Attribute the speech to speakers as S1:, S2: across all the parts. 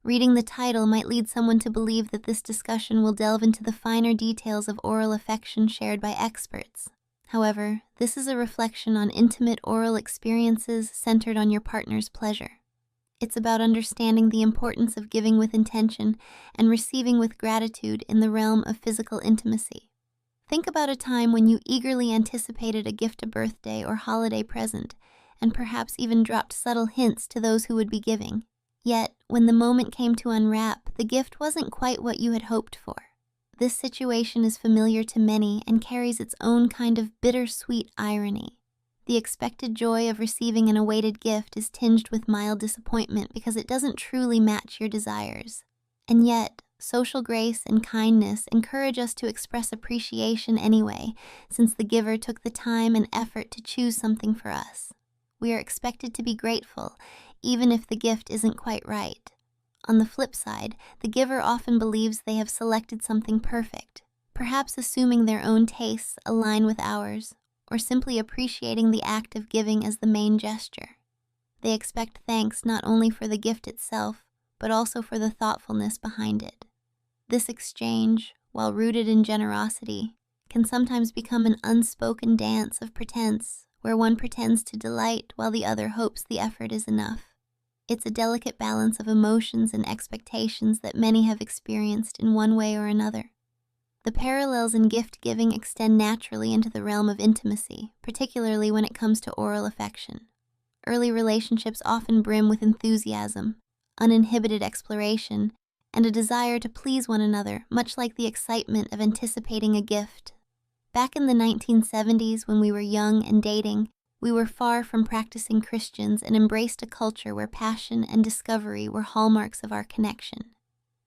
S1: Reading the title might lead someone to believe that this discussion will delve into the finer details of oral affection shared by experts. However, this is a reflection on intimate oral experiences centered on your partner's pleasure. It's about understanding the importance of giving with intention and receiving with gratitude in the realm of physical intimacy. Think about a time when you eagerly anticipated a gift, a birthday or holiday present, and perhaps even dropped subtle hints to those who would be giving. Yet, when the moment came to unwrap, the gift wasn't quite what you had hoped for. This situation is familiar to many and carries its own kind of bittersweet irony. The expected joy of receiving an awaited gift is tinged with mild disappointment because it doesn't truly match your desires. And yet, social grace and kindness encourage us to express appreciation anyway, since the giver took the time and effort to choose something for us. We are expected to be grateful, even if the gift isn't quite right. On the flip side, the giver often believes they have selected something perfect, perhaps assuming their own tastes align with ours, or simply appreciating the act of giving as the main gesture. They expect thanks not only for the gift itself, but also for the thoughtfulness behind it. This exchange, while rooted in generosity, can sometimes become an unspoken dance of pretense, where one pretends to delight while the other hopes the effort is enough. It's a delicate balance of emotions and expectations that many have experienced in one way or another. The parallels in gift-giving extend naturally into the realm of intimacy, particularly when it comes to oral affection. Early relationships often brim with enthusiasm, uninhibited exploration, and a desire to please one another, much like the excitement of anticipating a gift. Back in the 1970s, when we were young and dating, we were far from practicing Christians and embraced a culture where passion and discovery were hallmarks of our connection.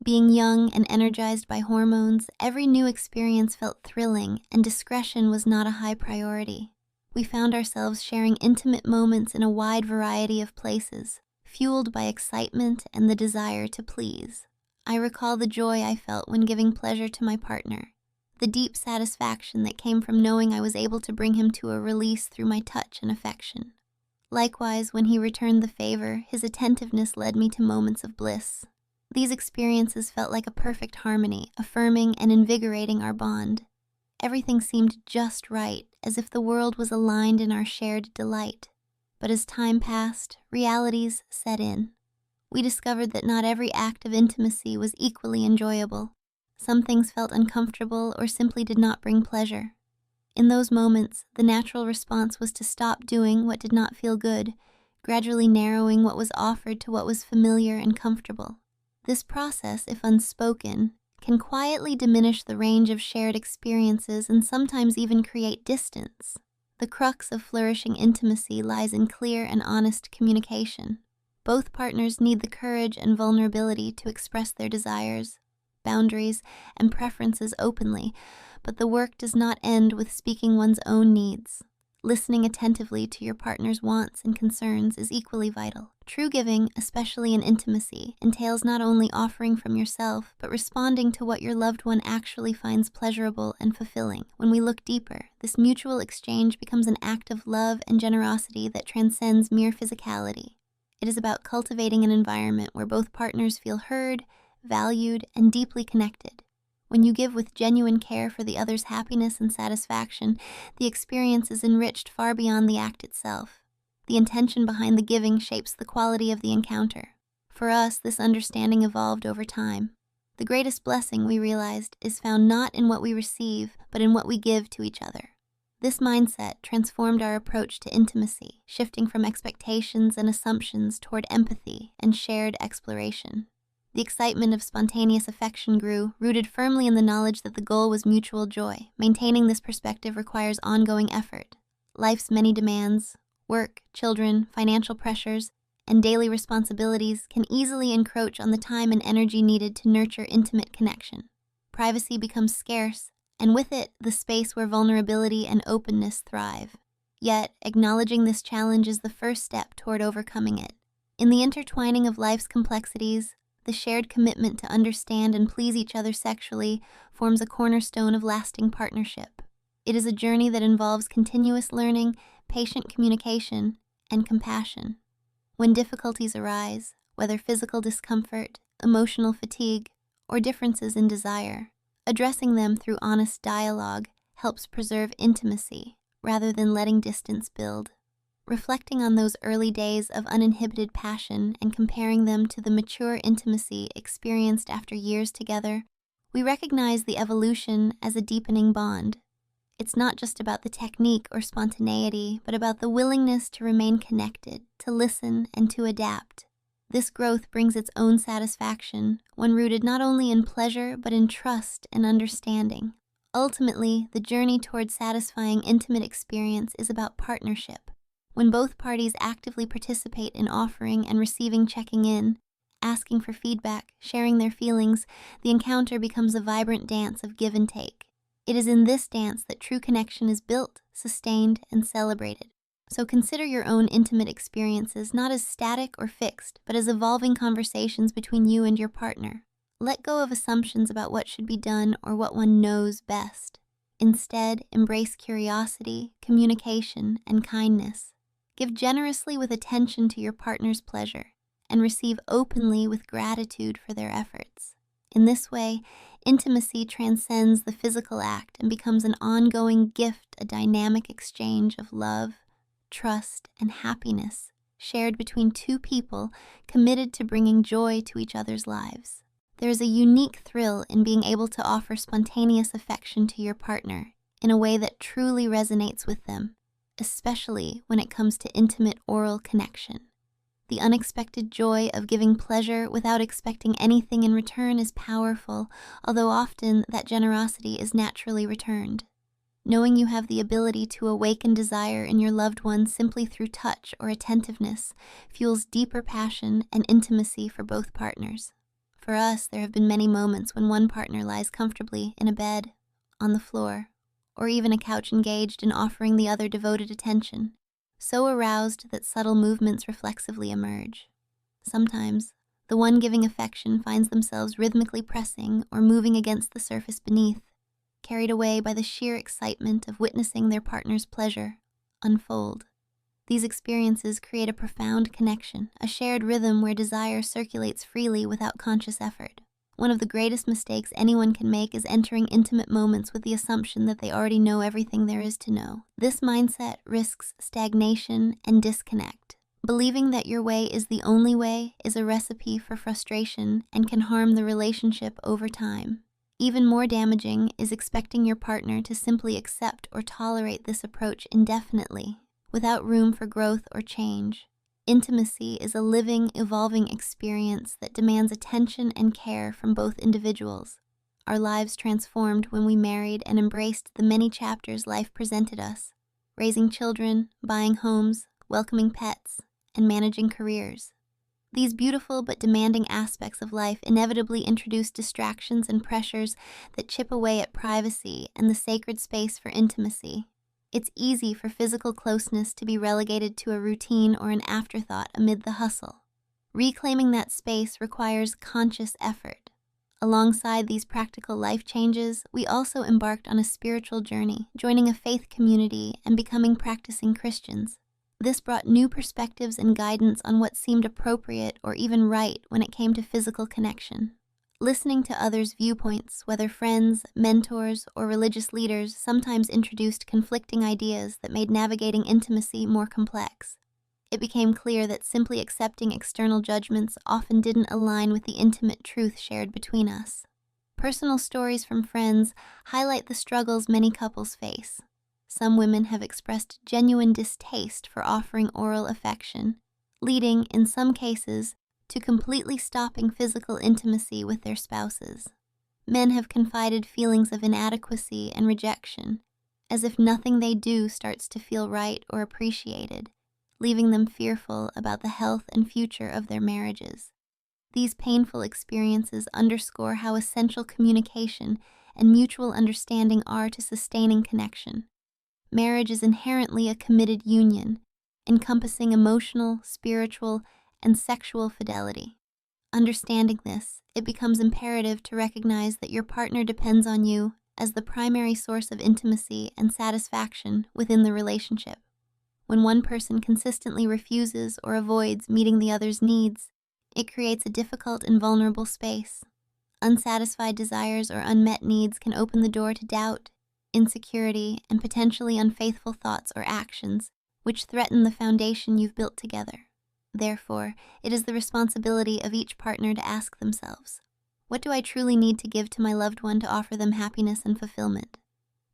S1: Being young and energized by hormones, every new experience felt thrilling, and discretion was not a high priority. We found ourselves sharing intimate moments in a wide variety of places, fueled by excitement and the desire to please. I recall the joy I felt when giving pleasure to my partner, the deep satisfaction that came from knowing I was able to bring him to a release through my touch and affection. Likewise, when he returned the favor, his attentiveness led me to moments of bliss. These experiences felt like a perfect harmony, affirming and invigorating our bond. Everything seemed just right, as if the world was aligned in our shared delight. But as time passed, realities set in. We discovered that not every act of intimacy was equally enjoyable. Some things felt uncomfortable or simply did not bring pleasure. In those moments, the natural response was to stop doing what did not feel good, gradually narrowing what was offered to what was familiar and comfortable. This process, if unspoken, can quietly diminish the range of shared experiences and sometimes even create distance. The crux of flourishing intimacy lies in clear and honest communication. Both partners need the courage and vulnerability to express their desires, boundaries, and preferences openly, but the work does not end with speaking one's own needs. Listening attentively to your partner's wants and concerns is equally vital. True giving, especially in intimacy, entails not only offering from yourself, but responding to what your loved one actually finds pleasurable and fulfilling. When we look deeper, this mutual exchange becomes an act of love and generosity that transcends mere physicality. It is about cultivating an environment where both partners feel heard, valued, and deeply connected. When you give with genuine care for the other's happiness and satisfaction, the experience is enriched far beyond the act itself. The intention behind the giving shapes the quality of the encounter. For us, this understanding evolved over time. The greatest blessing, we realized, is found not in what we receive, but in what we give to each other. This mindset transformed our approach to intimacy, shifting from expectations and assumptions toward empathy and shared exploration. The excitement of spontaneous affection grew, rooted firmly in the knowledge that the goal was mutual joy. Maintaining this perspective requires ongoing effort. Life's many demands, work, children, financial pressures, and daily responsibilities can easily encroach on the time and energy needed to nurture intimate connection. Privacy becomes scarce, and with it, the space where vulnerability and openness thrive. Yet, acknowledging this challenge is the first step toward overcoming it. In the intertwining of life's complexities, the shared commitment to understand and please each other sexually forms a cornerstone of lasting partnership. It is a journey that involves continuous learning, patient communication, and compassion. When difficulties arise, whether physical discomfort, emotional fatigue, or differences in desire. Addressing them through honest dialogue helps preserve intimacy rather than letting distance build. Reflecting on those early days of uninhibited passion and comparing them to the mature intimacy experienced after years together, we recognize the evolution as a deepening bond. It's not just about the technique or spontaneity, but about the willingness to remain connected, to listen, and to adapt. This growth brings its own satisfaction, one rooted not only in pleasure, but in trust and understanding. Ultimately, the journey towards satisfying intimate experience is about partnership. When both parties actively participate in offering and receiving checking in, asking for feedback, sharing their feelings, the encounter becomes a vibrant dance of give and take. It is in this dance that true connection is built, sustained, and celebrated. So consider your own intimate experiences not as static or fixed, but as evolving conversations between you and your partner. Let go of assumptions about what should be done or what one knows best. Instead, embrace curiosity, communication, and kindness. Give generously with attention to your partner's pleasure, and receive openly with gratitude for their efforts. In this way, intimacy transcends the physical act and becomes an ongoing gift, a dynamic exchange of love, trust, and happiness shared between two people committed to bringing joy to each other's lives. There is a unique thrill in being able to offer spontaneous affection to your partner in a way that truly resonates with them, especially when it comes to intimate oral connection. The unexpected joy of giving pleasure without expecting anything in return is powerful, although often that generosity is naturally returned. Knowing you have the ability to awaken desire in your loved one simply through touch or attentiveness fuels deeper passion and intimacy for both partners. For us, there have been many moments when one partner lies comfortably in a bed, on the floor, or even a couch engaged in offering the other devoted attention, so aroused that subtle movements reflexively emerge. Sometimes, the one giving affection finds themselves rhythmically pressing or moving against the surface beneath, carried away by the sheer excitement of witnessing their partner's pleasure unfold. These experiences create a profound connection, a shared rhythm where desire circulates freely without conscious effort. One of the greatest mistakes anyone can make is entering intimate moments with the assumption that they already know everything there is to know. This mindset risks stagnation and disconnect. Believing that your way is the only way is a recipe for frustration and can harm the relationship over time. Even more damaging is expecting your partner to simply accept or tolerate this approach indefinitely, without room for growth or change. Intimacy is a living, evolving experience that demands attention and care from both individuals. Our lives transformed when we married and embraced the many chapters life presented us, raising children, buying homes, welcoming pets, and managing careers. These beautiful but demanding aspects of life inevitably introduce distractions and pressures that chip away at privacy and the sacred space for intimacy. It's easy for physical closeness to be relegated to a routine or an afterthought amid the hustle. Reclaiming that space requires conscious effort. Alongside these practical life changes, we also embarked on a spiritual journey, joining a faith community and becoming practicing Christians. This brought new perspectives and guidance on what seemed appropriate or even right when it came to physical connection. Listening to others' viewpoints, whether friends, mentors, or religious leaders, sometimes introduced conflicting ideas that made navigating intimacy more complex. It became clear that simply accepting external judgments often didn't align with the intimate truth shared between us. Personal stories from friends highlight the struggles many couples face. Some women have expressed genuine distaste for offering oral affection, leading, in some cases, to completely stopping physical intimacy with their spouses. Men have confided feelings of inadequacy and rejection, as if nothing they do starts to feel right or appreciated, leaving them fearful about the health and future of their marriages. These painful experiences underscore how essential communication and mutual understanding are to sustaining connection. Marriage is inherently a committed union, encompassing emotional, spiritual, and sexual fidelity. Understanding this, it becomes imperative to recognize that your partner depends on you as the primary source of intimacy and satisfaction within the relationship. When one person consistently refuses or avoids meeting the other's needs, It creates a difficult and vulnerable space. Unsatisfied desires or unmet needs can open the door to doubt, insecurity, and potentially unfaithful thoughts or actions, which threaten the foundation you've built together. Therefore, it is the responsibility of each partner to ask themselves, what do I truly need to give to my loved one to offer them happiness and fulfillment?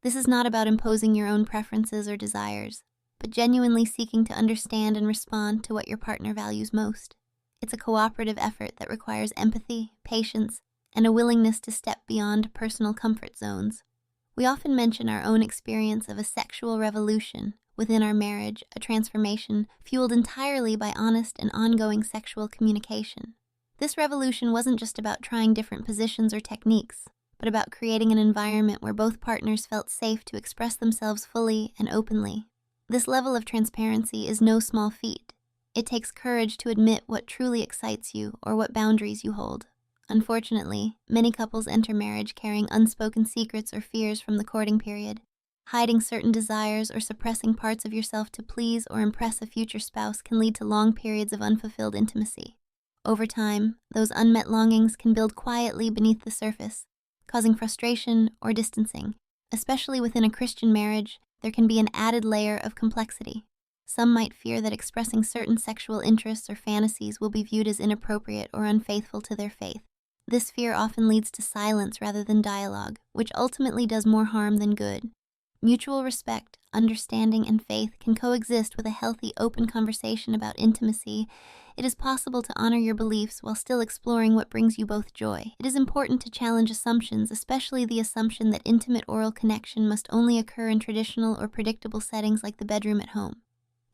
S1: This is not about imposing your own preferences or desires, but genuinely seeking to understand and respond to what your partner values most. It's a cooperative effort that requires empathy, patience, and a willingness to step beyond personal comfort zones. We often mention our own experience of a sexual revolution within our marriage, a transformation fueled entirely by honest and ongoing sexual communication. This revolution wasn't just about trying different positions or techniques, but about creating an environment where both partners felt safe to express themselves fully and openly. This level of transparency is no small feat. It takes courage to admit what truly excites you or what boundaries you hold. Unfortunately, many couples enter marriage carrying unspoken secrets or fears from the courting period. Hiding certain desires or suppressing parts of yourself to please or impress a future spouse can lead to long periods of unfulfilled intimacy. Over time, those unmet longings can build quietly beneath the surface, causing frustration or distancing. Especially within a Christian marriage, there can be an added layer of complexity. Some might fear that expressing certain sexual interests or fantasies will be viewed as inappropriate or unfaithful to their faith. This fear often leads to silence rather than dialogue, which ultimately does more harm than good. Mutual respect, understanding, and faith can coexist with a healthy, open conversation about intimacy. It is possible to honor your beliefs while still exploring what brings you both joy. It is important to challenge assumptions, especially the assumption that intimate oral connection must only occur in traditional or predictable settings like the bedroom at home.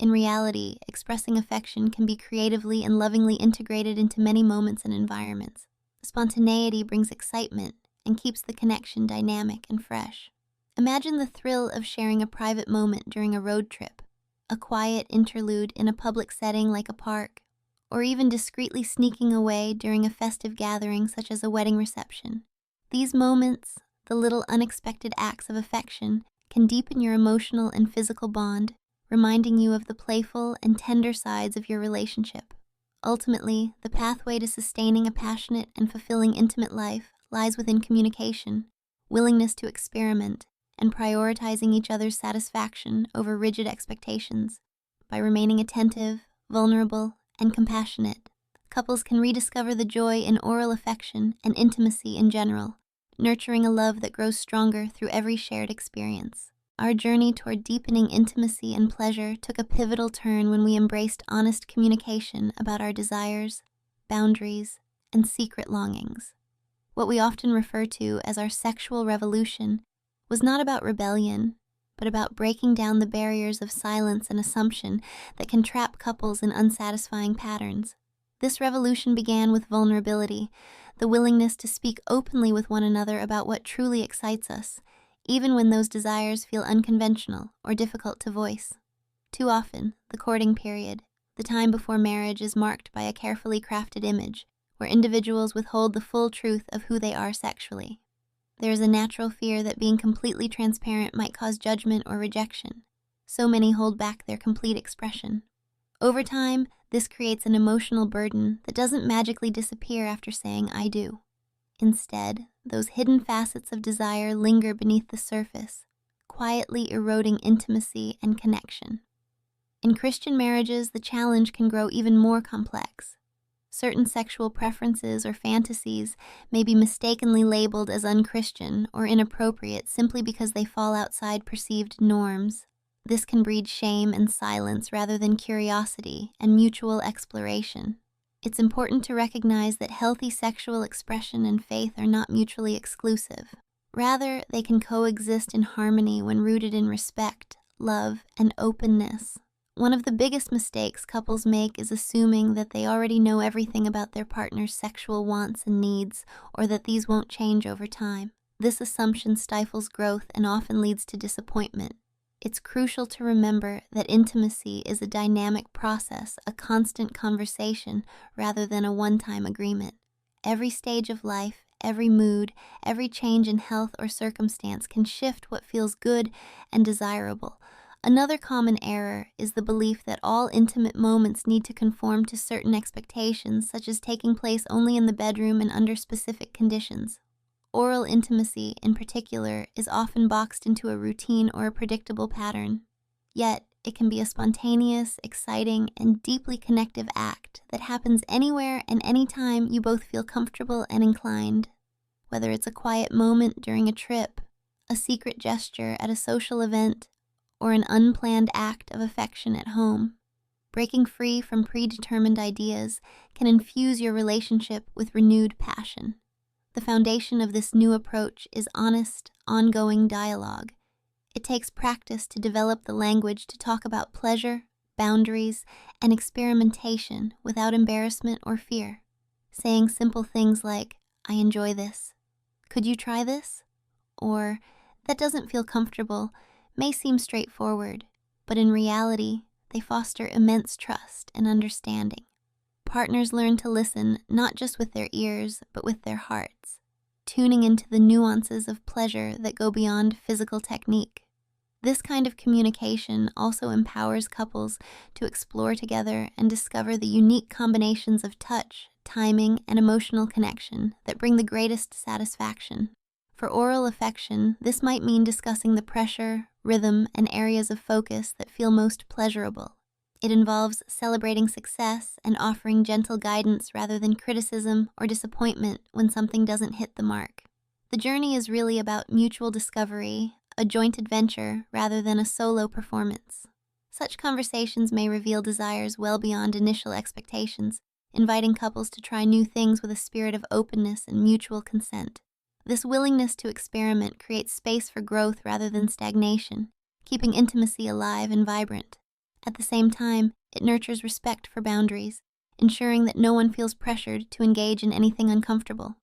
S1: In reality, expressing affection can be creatively and lovingly integrated into many moments and environments. Spontaneity brings excitement and keeps the connection dynamic and fresh. Imagine the thrill of sharing a private moment during a road trip, a quiet interlude in a public setting like a park, or even discreetly sneaking away during a festive gathering such as a wedding reception. These moments, the little unexpected acts of affection, can deepen your emotional and physical bond, reminding you of the playful and tender sides of your relationship. Ultimately, the pathway to sustaining a passionate and fulfilling intimate life lies within communication, willingness to experiment, and prioritizing each other's satisfaction over rigid expectations. By remaining attentive, vulnerable, and compassionate, couples can rediscover the joy in oral affection and intimacy in general, nurturing a love that grows stronger through every shared experience. Our journey toward deepening intimacy and pleasure took a pivotal turn when we embraced honest communication about our desires, boundaries, and secret longings. What we often refer to as our sexual revolution was not about rebellion, but about breaking down the barriers of silence and assumption that can trap couples in unsatisfying patterns. This revolution began with vulnerability, the willingness to speak openly with one another about what truly excites us, even when those desires feel unconventional or difficult to voice. Too often, the courting period, the time before marriage, is marked by a carefully crafted image, where individuals withhold the full truth of who they are sexually. There is a natural fear that being completely transparent might cause judgment or rejection. So many hold back their complete expression. Over time, this creates an emotional burden that doesn't magically disappear after saying "I do." Instead, those hidden facets of desire linger beneath the surface, quietly eroding intimacy and connection. In Christian marriages, the challenge can grow even more complex. Certain sexual preferences or fantasies may be mistakenly labeled as unchristian or inappropriate simply because they fall outside perceived norms. This can breed shame and silence rather than curiosity and mutual exploration. It's important to recognize that healthy sexual expression and faith are not mutually exclusive. Rather, they can coexist in harmony when rooted in respect, love, and openness. One of the biggest mistakes couples make is assuming that they already know everything about their partner's sexual wants and needs, or that these won't change over time. This assumption stifles growth and often leads to disappointment. It's crucial to remember that intimacy is a dynamic process, a constant conversation, rather than a one-time agreement. Every stage of life, every mood, every change in health or circumstance can shift what feels good and desirable, Another common error is the belief that all intimate moments need to conform to certain expectations, such as taking place only in the bedroom and under specific conditions. Oral intimacy, in particular, is often boxed into a routine or a predictable pattern. Yet, it can be a spontaneous, exciting, and deeply connective act that happens anywhere and anytime you both feel comfortable and inclined. Whether it's a quiet moment during a trip, a secret gesture at a social event, or an unplanned act of affection at home, breaking free from predetermined ideas can infuse your relationship with renewed passion. The foundation of this new approach is honest, ongoing dialogue. It takes practice to develop the language to talk about pleasure, boundaries, and experimentation without embarrassment or fear. Saying simple things like, "I enjoy this," "Could you try this?" or "That doesn't feel comfortable," may seem straightforward, but in reality, they foster immense trust and understanding. Partners learn to listen not just with their ears, but with their hearts, tuning into the nuances of pleasure that go beyond physical technique. This kind of communication also empowers couples to explore together and discover the unique combinations of touch, timing, and emotional connection that bring the greatest satisfaction. For oral affection, this might mean discussing the pressure, rhythm, and areas of focus that feel most pleasurable. It involves celebrating success and offering gentle guidance rather than criticism or disappointment when something doesn't hit the mark. The journey is really about mutual discovery, a joint adventure rather than a solo performance. Such conversations may reveal desires well beyond initial expectations, inviting couples to try new things with a spirit of openness and mutual consent. This willingness to experiment creates space for growth rather than stagnation, keeping intimacy alive and vibrant. At the same time, it nurtures respect for boundaries, ensuring that no one feels pressured to engage in anything uncomfortable.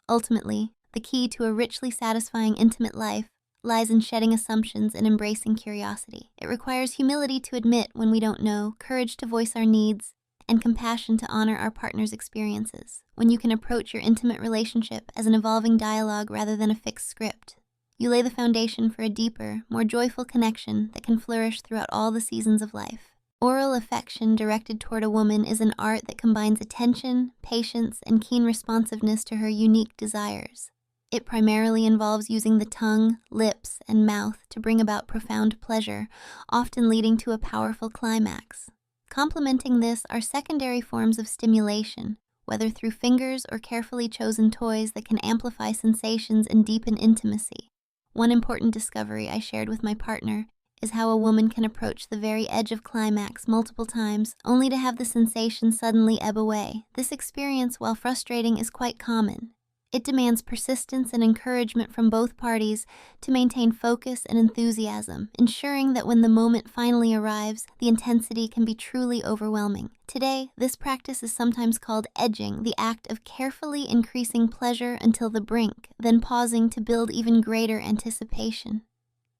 S1: Ultimately, the key to a richly satisfying intimate life lies in shedding assumptions and embracing curiosity. It requires humility to admit when we don't know, courage to voice our needs, and compassion to honor our partner's experiences. When you can approach your intimate relationship as an evolving dialogue rather than a fixed script, you lay the foundation for a deeper, more joyful connection that can flourish throughout all the seasons of life. Oral affection directed toward a woman is an art that combines attention, patience, and keen responsiveness to her unique desires. It primarily involves using the tongue, lips, and mouth to bring about profound pleasure, often leading to a powerful climax. Complementing this are secondary forms of stimulation, whether through fingers or carefully chosen toys that can amplify sensations and deepen intimacy. One important discovery I shared with my partner is how a woman can approach the very edge of climax multiple times, only to have the sensation suddenly ebb away. This experience, while frustrating, is quite common. It demands persistence and encouragement from both parties to maintain focus and enthusiasm, ensuring that when the moment finally arrives, the intensity can be truly overwhelming. Today, this practice is sometimes called edging, the act of carefully increasing pleasure until the brink, then pausing to build even greater anticipation.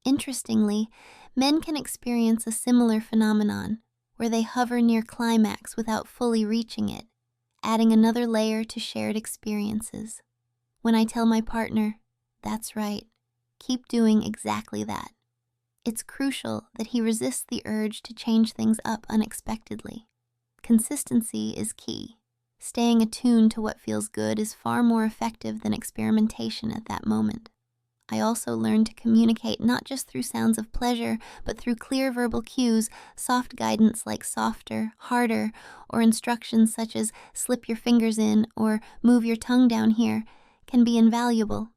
S1: Interestingly, men can experience a similar phenomenon, where they hover near climax without fully reaching it, adding another layer to shared experiences. When I tell my partner, "That's right, keep doing exactly that," it's crucial that he resists the urge to change things up unexpectedly. Consistency is key. Staying attuned to what feels good is far more effective than experimentation at that moment. I also learned to communicate not just through sounds of pleasure, but through clear verbal cues. Soft guidance like softer, harder, or instructions such as "slip your fingers in" or "move your tongue down here" can be invaluable.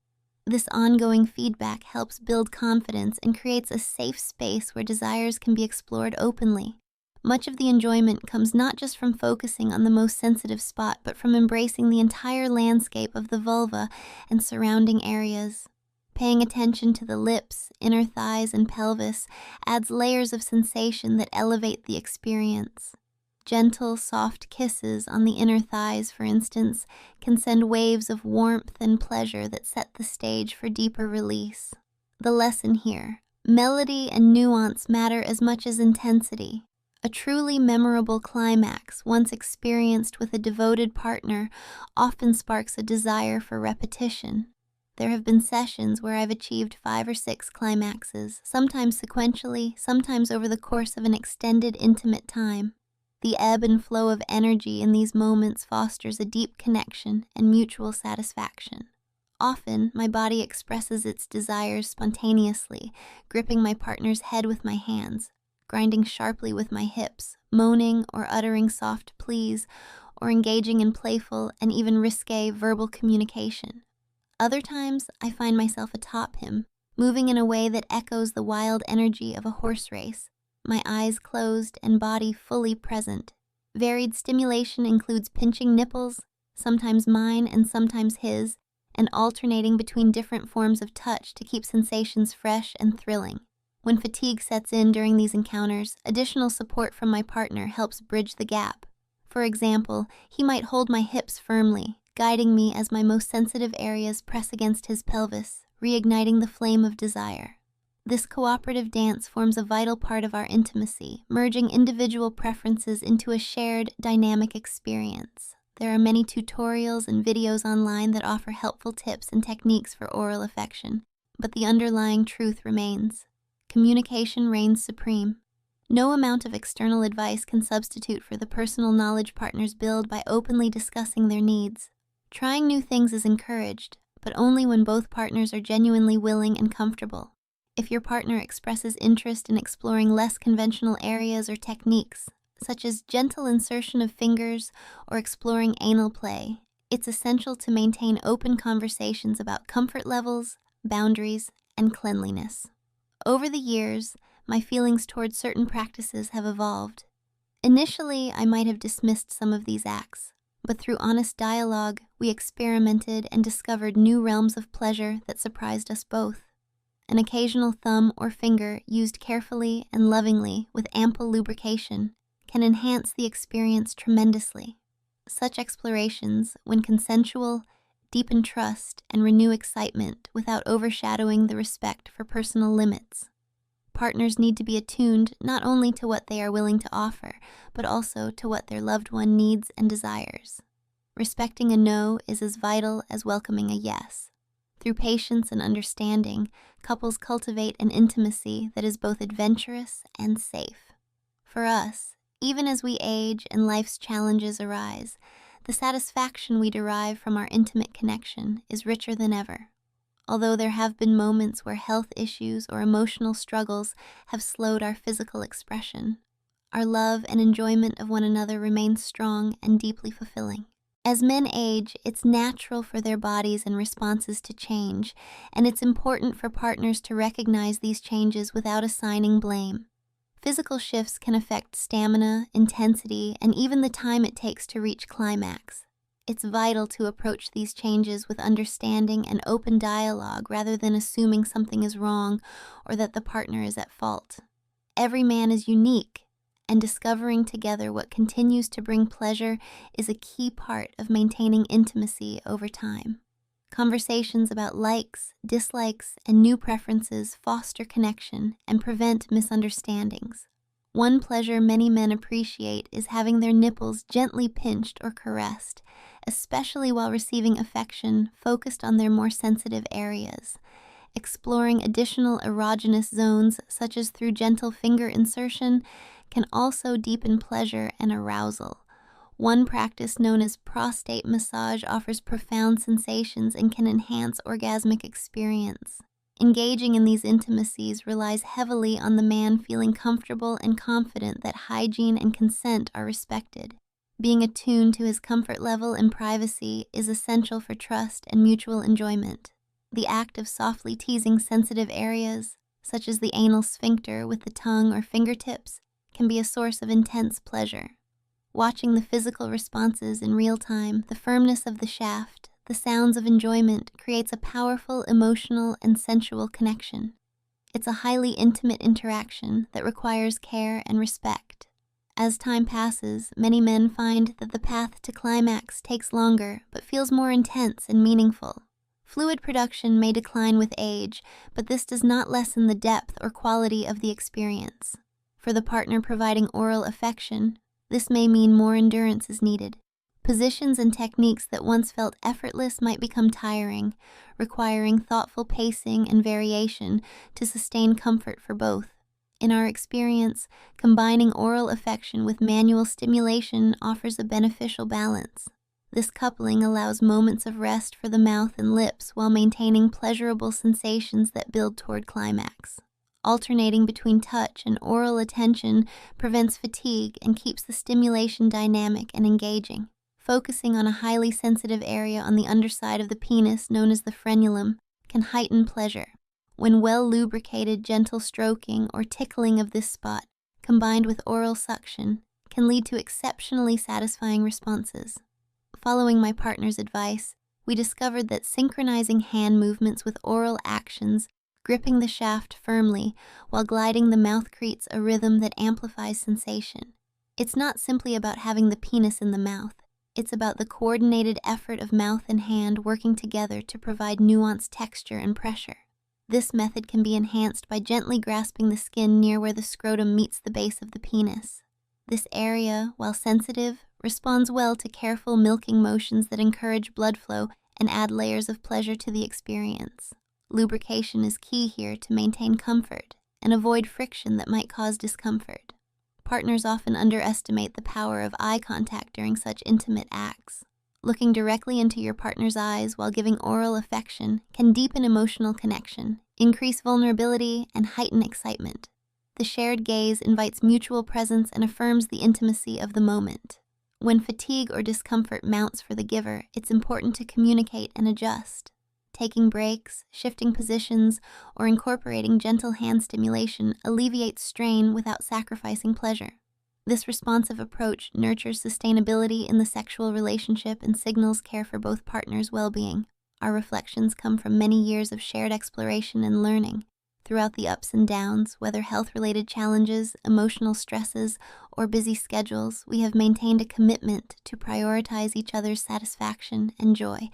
S1: This ongoing feedback helps build confidence and creates a safe space where desires can be explored openly. Much of the enjoyment comes not just from focusing on the most sensitive spot, but from embracing the entire landscape of the vulva and surrounding areas. Paying attention to the lips, inner thighs, and pelvis adds layers of sensation that elevate the experience. Gentle, soft kisses on the inner thighs, for instance, can send waves of warmth and pleasure that set the stage for deeper release. The lesson here: melody and nuance matter as much as intensity. A truly memorable climax, once experienced with a devoted partner, often sparks a desire for repetition. There have been sessions where I've achieved 5 or 6 climaxes, sometimes sequentially, sometimes over the course of an extended, intimate time. The ebb and flow of energy in these moments fosters a deep connection and mutual satisfaction. Often, my body expresses its desires spontaneously, gripping my partner's head with my hands, grinding sharply with my hips, moaning or uttering soft pleas, or engaging in playful and even risque verbal communication. Other times, I find myself atop him, moving in a way that echoes the wild energy of a horse race, my eyes closed and body fully present. Varied stimulation includes pinching nipples, sometimes mine and sometimes his, and alternating between different forms of touch to keep sensations fresh and thrilling. When fatigue sets in during these encounters, additional support from my partner helps bridge the gap. For example, he might hold my hips firmly, guiding me as my most sensitive areas press against his pelvis, reigniting the flame of desire. This cooperative dance forms a vital part of our intimacy, merging individual preferences into a shared, dynamic experience. There are many tutorials and videos online that offer helpful tips and techniques for oral affection, but the underlying truth remains. Communication reigns supreme. No amount of external advice can substitute for the personal knowledge partners build by openly discussing their needs. Trying new things is encouraged, but only when both partners are genuinely willing and comfortable. If your partner expresses interest in exploring less conventional areas or techniques, such as gentle insertion of fingers or exploring anal play, it's essential to maintain open conversations about comfort levels, boundaries, and cleanliness. Over the years, my feelings toward certain practices have evolved. Initially, I might have dismissed some of these acts, but through honest dialogue, we experimented and discovered new realms of pleasure that surprised us both. An occasional thumb or finger used carefully and lovingly with ample lubrication can enhance the experience tremendously. Such explorations, when consensual, deepen trust and renew excitement without overshadowing the respect for personal limits. Partners need to be attuned not only to what they are willing to offer, but also to what their loved one needs and desires. Respecting a no is as vital as welcoming a yes. Through patience and understanding, couples cultivate an intimacy that is both adventurous and safe. For us, even as we age and life's challenges arise, the satisfaction we derive from our intimate connection is richer than ever. Although there have been moments where health issues or emotional struggles have slowed our physical expression, our love and enjoyment of one another remain strong and deeply fulfilling. As men age, it's natural for their bodies and responses to change, and it's important for partners to recognize these changes without assigning blame. Physical shifts can affect stamina, intensity, and even the time it takes to reach climax. It's vital to approach these changes with understanding and open dialogue rather than assuming something is wrong or that the partner is at fault. Every man is unique, and discovering together what continues to bring pleasure is a key part of maintaining intimacy over time. Conversations about likes, dislikes, and new preferences foster connection and prevent misunderstandings. One pleasure many men appreciate is having their nipples gently pinched or caressed, especially while receiving affection focused on their more sensitive areas. Exploring additional erogenous zones, such as through gentle finger insertion, can also deepen pleasure and arousal. One practice known as prostate massage offers profound sensations and can enhance orgasmic experience. Engaging in these intimacies relies heavily on the man feeling comfortable and confident that hygiene and consent are respected. Being attuned to his comfort level and privacy is essential for trust and mutual enjoyment. The act of softly teasing sensitive areas, such as the anal sphincter with the tongue or fingertips, can be a source of intense pleasure. Watching the physical responses in real time, the firmness of the shaft, the sounds of enjoyment creates a powerful emotional and sensual connection. It's a highly intimate interaction that requires care and respect. As time passes, many men find that the path to climax takes longer but feels more intense and meaningful. Fluid production may decline with age, but this does not lessen the depth or quality of the experience. For the partner providing oral affection, this may mean more endurance is needed. Positions and techniques that once felt effortless might become tiring, requiring thoughtful pacing and variation to sustain comfort for both. In our experience, combining oral affection with manual stimulation offers a beneficial balance. This coupling allows moments of rest for the mouth and lips while maintaining pleasurable sensations that build toward climax. Alternating between touch and oral attention prevents fatigue and keeps the stimulation dynamic and engaging. Focusing on a highly sensitive area on the underside of the penis known as the frenulum can heighten pleasure. When well lubricated, gentle stroking or tickling of this spot, combined with oral suction, can lead to exceptionally satisfying responses. Following my partner's advice, we discovered that synchronizing hand movements with oral actions, gripping the shaft firmly while gliding the mouth, creates a rhythm that amplifies sensation. It's not simply about having the penis in the mouth. It's about the coordinated effort of mouth and hand working together to provide nuanced texture and pressure. This method can be enhanced by gently grasping the skin near where the scrotum meets the base of the penis. This area, while sensitive, responds well to careful milking motions that encourage blood flow and add layers of pleasure to the experience. Lubrication is key here to maintain comfort and avoid friction that might cause discomfort. Partners often underestimate the power of eye contact during such intimate acts. Looking directly into your partner's eyes while giving oral affection can deepen emotional connection, increase vulnerability, and heighten excitement. The shared gaze invites mutual presence and affirms the intimacy of the moment. When fatigue or discomfort mounts for the giver, it's important to communicate and adjust. Taking breaks, shifting positions, or incorporating gentle hand stimulation alleviates strain without sacrificing pleasure. This responsive approach nurtures sustainability in the sexual relationship and signals care for both partners' well-being. Our reflections come from many years of shared exploration and learning. Throughout the ups and downs, whether health-related challenges, emotional stresses, or busy schedules, we have maintained a commitment to prioritize each other's satisfaction and joy.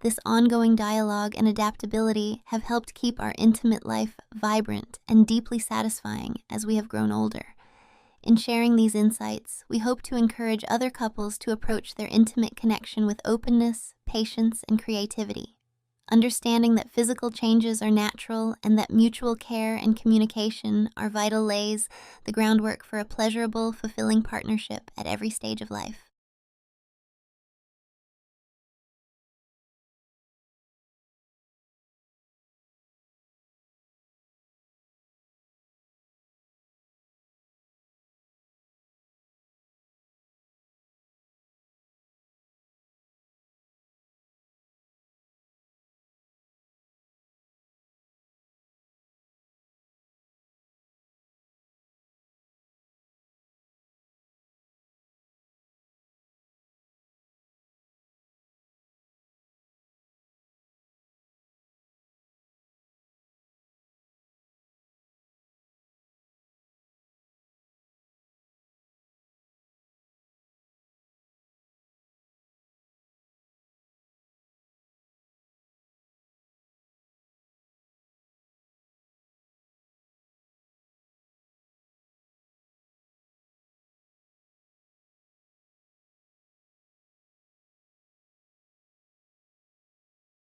S1: This ongoing dialogue and adaptability have helped keep our intimate life vibrant and deeply satisfying as we have grown older. In sharing these insights, we hope to encourage other couples to approach their intimate connection with openness, patience, and creativity. Understanding that physical changes are natural and that mutual care and communication are vital lays the groundwork for a pleasurable, fulfilling partnership at every stage of life.